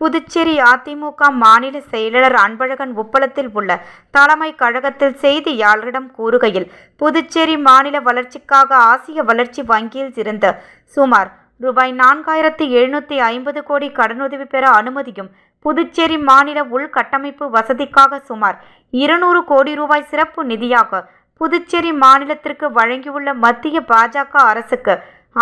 புதுச்சேரி அதிமுக மாநில செயலாளர் அன்பழகன் உப்பளத்தில் உள்ள தலைமை கழகத்தில் செய்தியாளரிடம் கூறுகையில், புதுச்சேரி மாநில வளர்ச்சிக்காக ஆசிய வளர்ச்சி வங்கியில் இருந்து சுமார் ரூபாய் 4750 கோடி கடனுதவி பெற அனுமதியும், புதுச்சேரி மாநில உள்கட்டமைப்பு வசதிக்காக சுமார் 200 கோடி ரூபாய் சிறப்பு நிதியாக புதுச்சேரி மாநிலத்திற்கு வழங்கியுள்ள மத்திய பாஜக அரசுக்கு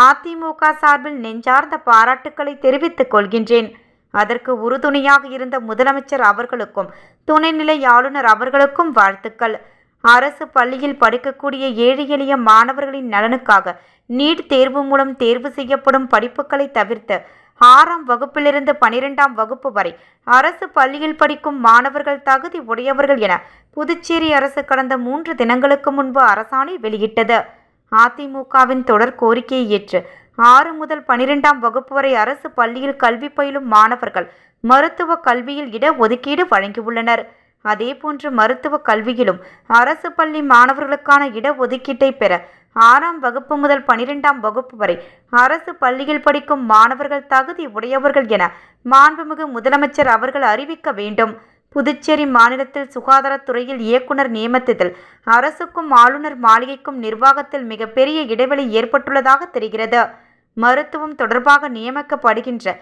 அதிமுக சார்பில் நெஞ்சார்ந்த பாராட்டுக்களை தெரிவித்துக் கொள்கின்றேன். அதற்கு உறுதுணையாக இருந்த முதலமைச்சர் அவர்களுக்கும் துணைநிலை ஆளுநர் அவர்களுக்கும் வாழ்த்துக்கள். அரசு பள்ளியில் படிக்கக்கூடிய ஏழை எளிய மாணவர்களின் நலனுக்காக நீட் தேர்வு மூலம் தேர்வு செய்யப்படும் படிப்புகளை தவிர்த்து 6ஆம் வகுப்பிலிருந்து 12ஆம் வகுப்பு வரை அரசு பள்ளியில் படிக்கும் மாணவர்கள் தகுதி உடையவர்கள் என புதுச்சேரி அரசு கடந்த 3 தினங்களுக்கு முன்பு அரசாணை வெளியிட்டது. அதிமுகவின் தொடர் கோரிக்கையை ஏற்று 6 முதல் 12ஆம் வகுப்பு வரை அரசு பள்ளியில் கல்வி பயிலும் மாணவர்கள் மருத்துவ கல்வியில் இட ஒதுக்கீடு வழங்கியுள்ளனர். அதேபோன்று மருத்துவ கல்வியிலும் அரசு பள்ளி மாணவர்களுக்கான இட ஒதுக்கீட்டை பெற 6ஆம் வகுப்பு முதல் 12ஆம் வகுப்பு வரை அரசு பள்ளியில் படிக்கும் மாணவர்கள் தகுதி உடையவர்கள் என மாண்புமிகு முதலமைச்சர் அவர்கள் அறிவிக்க வேண்டும். புதுச்சேரி மாநிலத்தில் சுகாதாரத்துறையில் இயக்குனர் நியமித்ததில் அரசுக்கும் ஆளுநர் மாளிகைக்கும் நிர்வாகத்தில் மிகப்பெரிய இடைவெளி ஏற்பட்டுள்ளதாக தெரிகிறது. மருத்துவம் தொடர்பாக நியமிக்கப்படுகின்ற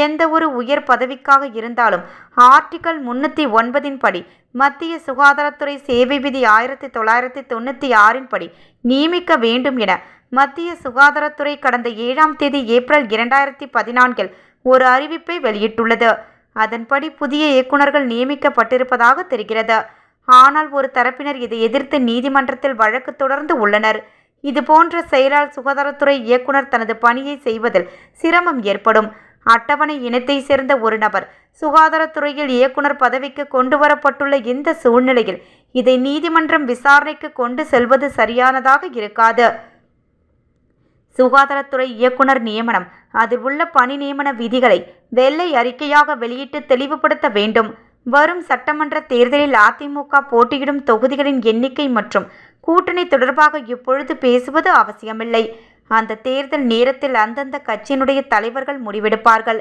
எந்த ஒரு உயர் பதவிக்காக இருந்தாலும் ஆர்டிகல் 309 படி மத்திய சுகாதாரத்துறை சேவை விதி 1996 படி நியமிக்க வேண்டும் என மத்திய சுகாதாரத்துறை கடந்த 7ஆம் தேதி ஏப்ரல் 2014 ஒரு அறிவிப்பை வெளியிட்டுள்ளது. அதன்படி புதிய இயக்குநர்கள் நியமிக்கப்பட்டிருப்பதாக தெரிகிறது. ஆனால் ஒரு தரப்பினர் இதை எதிர்த்து நீதிமன்றத்தில் வழக்கு தொடர்ந்து உள்ளனர். இதுபோன்ற செயலால் சுகாதாரத்துறை இயக்குனர் தனது பணியை செய்வதில் சிரமம் ஏற்படும். அட்டவணை இனத்தை சேர்ந்த ஒரு நபர் சுகாதாரத்துறையில் இயக்குனர் பதவிக்கு கொண்டு வரப்பட்டுள்ள இந்த சூழ்நிலையில் இதை நீதிமன்றம் விசாரணைக்கு கொண்டு செல்வது சரியானதாக இருக்காது. சுகாதாரத்துறை இயக்குனர் நியமனம், அதில் உள்ள பணி நியமன விதிகளை வெள்ளை அறிக்கையாக வெளியிட்டு தெளிவுபடுத்த வேண்டும். வரும் சட்டமன்ற தேர்தலில் அதிமுக போட்டியிடும் தொகுதிகளின் எண்ணிக்கை மற்றும் கூட்டணி தொடர்பாக இப்பொழுது பேசுவது அவசியமில்லை. அந்த தேர்தல் நேரத்தில் அந்தந்த கட்சியினுடைய தலைவர்கள் முடிவெடுப்பார்கள்.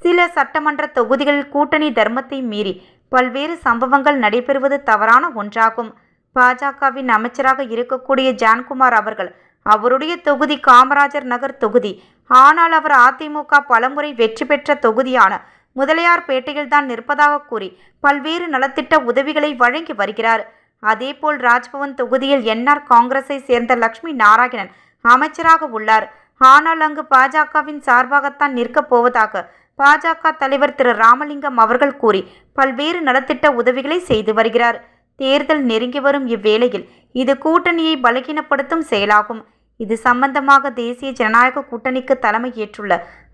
சில சட்டமன்ற தொகுதிகளில் கூட்டணி தர்மத்தை மீறி பல்வேறு சம்பவங்கள் நடைபெறுவது தவறான ஒன்றாகும். பாஜகவின் அமைச்சராக இருக்கக்கூடிய ஜான்குமார் அவர்கள் அவருடைய தொகுதி காமராஜர் நகர் தொகுதி. ஆனால் அவர் அதிமுக பலமுறை வெற்றி பெற்ற தொகுதியான முதலியார்பேட்டையில் தான் நிற்பதாக கூறி பல்வேறு நலத்திட்ட உதவிகளை வழங்கி வருகிறார். அதேபோல் ராஜ்பவன் தொகுதியில் என்ஆர் காங்கிரஸை சேர்ந்த லட்சுமி நாராயணன் அமைச்சராக உள்ளார். ஆனால் அங்கு பாஜகவின் சார்பாகத்தான் நிற்கப் போவதாக பாஜக தலைவர் திரு ராமலிங்கம் அவர்கள் கூறி பல்வேறு நலத்திட்ட உதவிகளை செய்து வருகிறார். தேர்தல் நெருங்கி வரும் இவ்வேளையில் இது கூட்டணியை பலகீனப்படுத்தும் செயலாகும். இது சம்பந்தமாக தேசிய ஜனநாயக கூட்டணிக்கு தலைமை ஏற்றுள்ள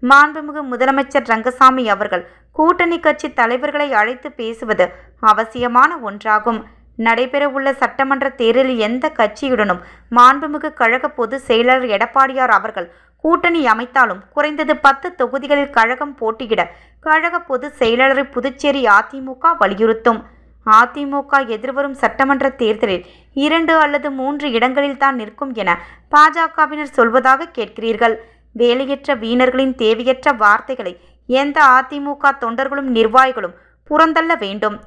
மாண்புமிகு முதலமைச்சர் ரங்கசாமி அவர்கள் கூட்டணி கட்சி தலைவர்களை அழைத்து பேசுவது அவசியமான ஒன்றாகும். நடைபெறவுள்ள சட்டமன்ற தேர்தலில் எந்த கட்சியுடனும் மாண்புமிகு கழக பொதுச் செயலாளர் எடப்பாடியார் அவர்கள் கூட்டணி அமைத்தாலும் குறைந்தது 10 தொகுதிகளில் கழகம் போட்டியிட கழக பொதுச் செயலாளரை புதுச்சேரி அதிமுக வலியுறுத்தும். அதிமுக எதிர்வரும் சட்டமன்ற தேர்தலில் 2 அல்லது 3 இடங்களில் தான் நிற்கும் என பாஜகவினர் சொல்வதாக கேட்கிறீர்கள். வேலையற்ற வீணர்களின் தேவையற்ற வார்த்தைகளை எந்த அதிமுக தொண்டர்களும் நிர்வாகிகளும் புறந்தள்ள வேண்டும்.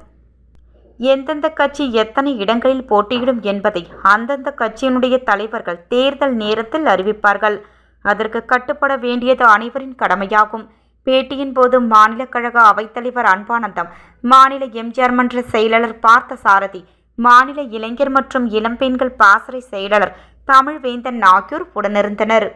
எந்தெந்த கட்சி எத்தனை இடங்களில் போட்டியிடும் என்பதை அந்தந்த கட்சியினுடைய தலைவர்கள் தேர்தல் நேரத்தில் அறிவிப்பார்கள். அதற்கு கட்டுப்பட வேண்டியது அனைவரின் கடமையாகும். பேட்டியின் போது மாநில கழக அவைத்தலைவர் அன்பானந்தம், மாநில எம்ஜிஆர் மன்ற செயலாளர் பார்த்த சாரதி, மாநில இளைஞர் மற்றும் இளம்பெண்கள் பாசறை செயலாளர் தமிழ்வேந்தன் ஆகியோர் உடனிருந்தனர்.